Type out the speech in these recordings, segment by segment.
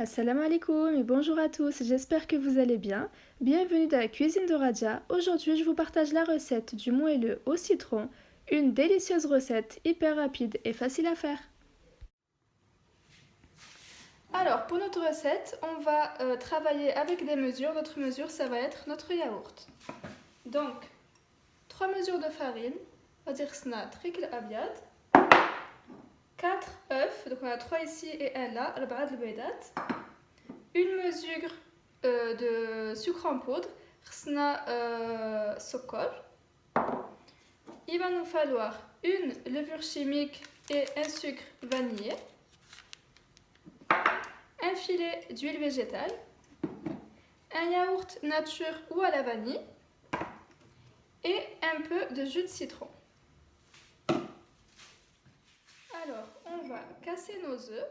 Assalamu alaikum et bonjour à tous, j'espère que vous allez bien. Bienvenue dans la cuisine de Radia. Aujourd'hui, je vous partage la recette du moelleux au citron, une délicieuse recette hyper rapide et facile à faire. Alors, pour notre recette, on va travailler avec des mesures. Notre mesure, ça va être notre yaourt. Donc, 3 mesures de farine, on va dire sna trikl abiad, 4 œufs, donc on a 3 ici et 1 là, al-ba'ad al-baydat. Une mesure de sucre en poudre, sokol. Il va nous falloir une levure chimique et un sucre vanillé, un filet d'huile végétale, un yaourt nature ou à la vanille et un peu de jus de citron. Alors, on va casser nos œufs.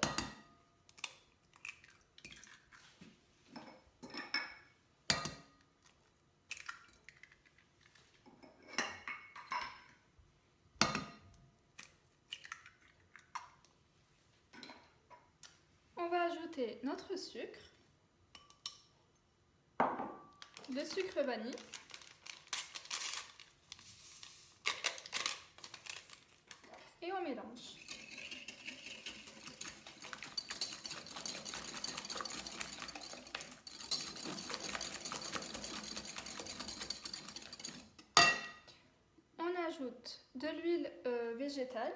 On va ajouter notre sucre, le sucre vanille, et on mélange. On ajoute de l'huile végétale.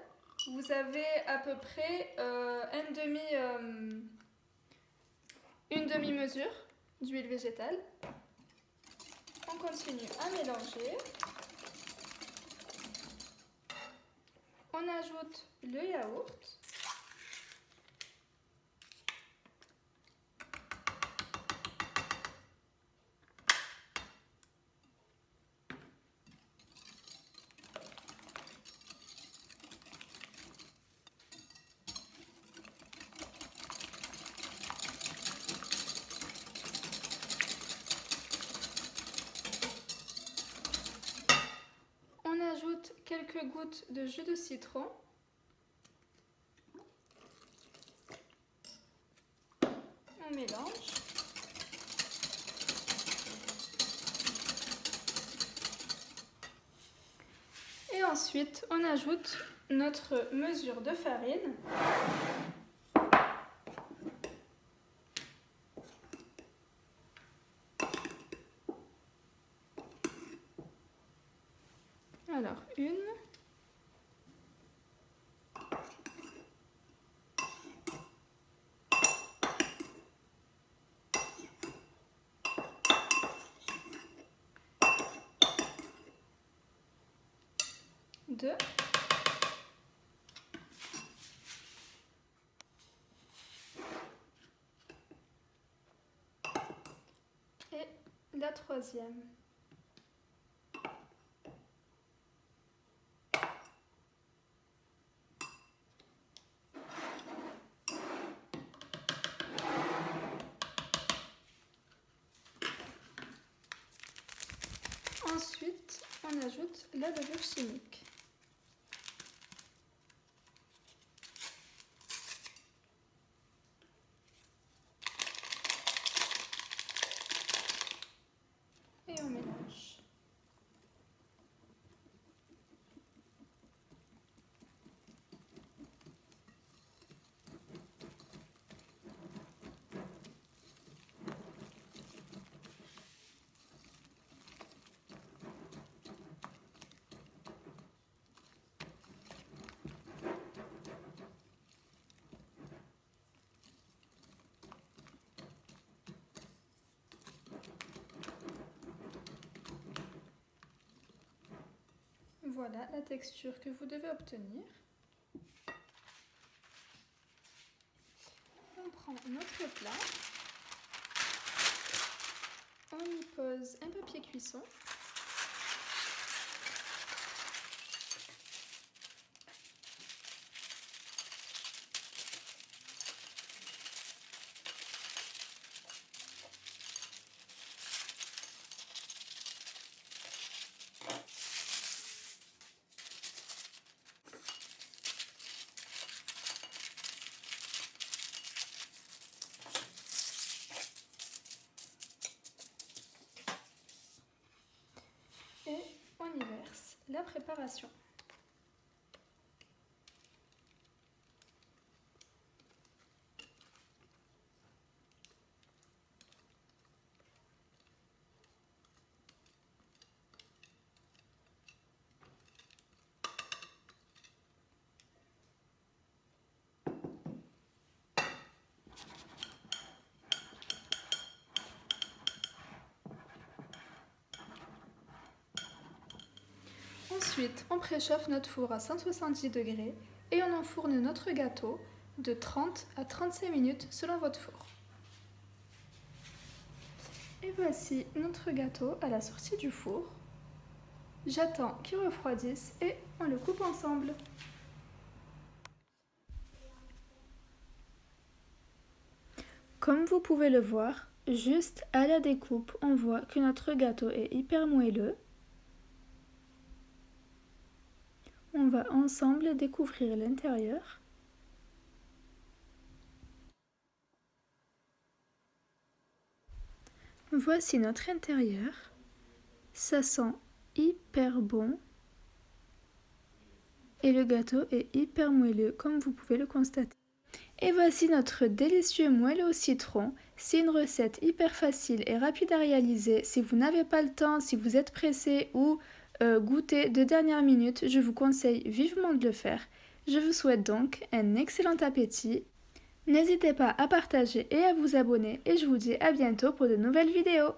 Vous avez à peu près une demi-mesure d'huile végétale. On continue à mélanger. On ajoute le yaourt. On ajoute quelques gouttes de jus de citron. On mélange. Et ensuite, on ajoute notre mesure de farine. Alors, une. Deux. Et la troisième. Ensuite, on ajoute la levure chimique. Et on mélange. Voilà la texture que vous devez obtenir. On prend notre plat, on y pose un papier cuisson. la préparation. Ensuite, on préchauffe notre four à 170 degrés et on enfourne notre gâteau de 30 à 35 minutes selon votre four. Et voici notre gâteau à la sortie du four. J'attends qu'il refroidisse et on le coupe ensemble. Comme vous pouvez le voir, juste à la découpe, on voit que notre gâteau est hyper moelleux. On va ensemble découvrir l'intérieur. Voici notre intérieur. Ça sent hyper bon. Et le gâteau est hyper moelleux, comme vous pouvez le constater. Et voici notre délicieux moelleux au citron. C'est une recette hyper facile et rapide à réaliser. Si vous n'avez pas le temps, si vous êtes pressé ou goûter de dernière minute, je vous conseille vivement de le faire. Je vous souhaite donc un excellent appétit. N'hésitez pas à partager et à vous abonner et je vous dis à bientôt pour de nouvelles vidéos.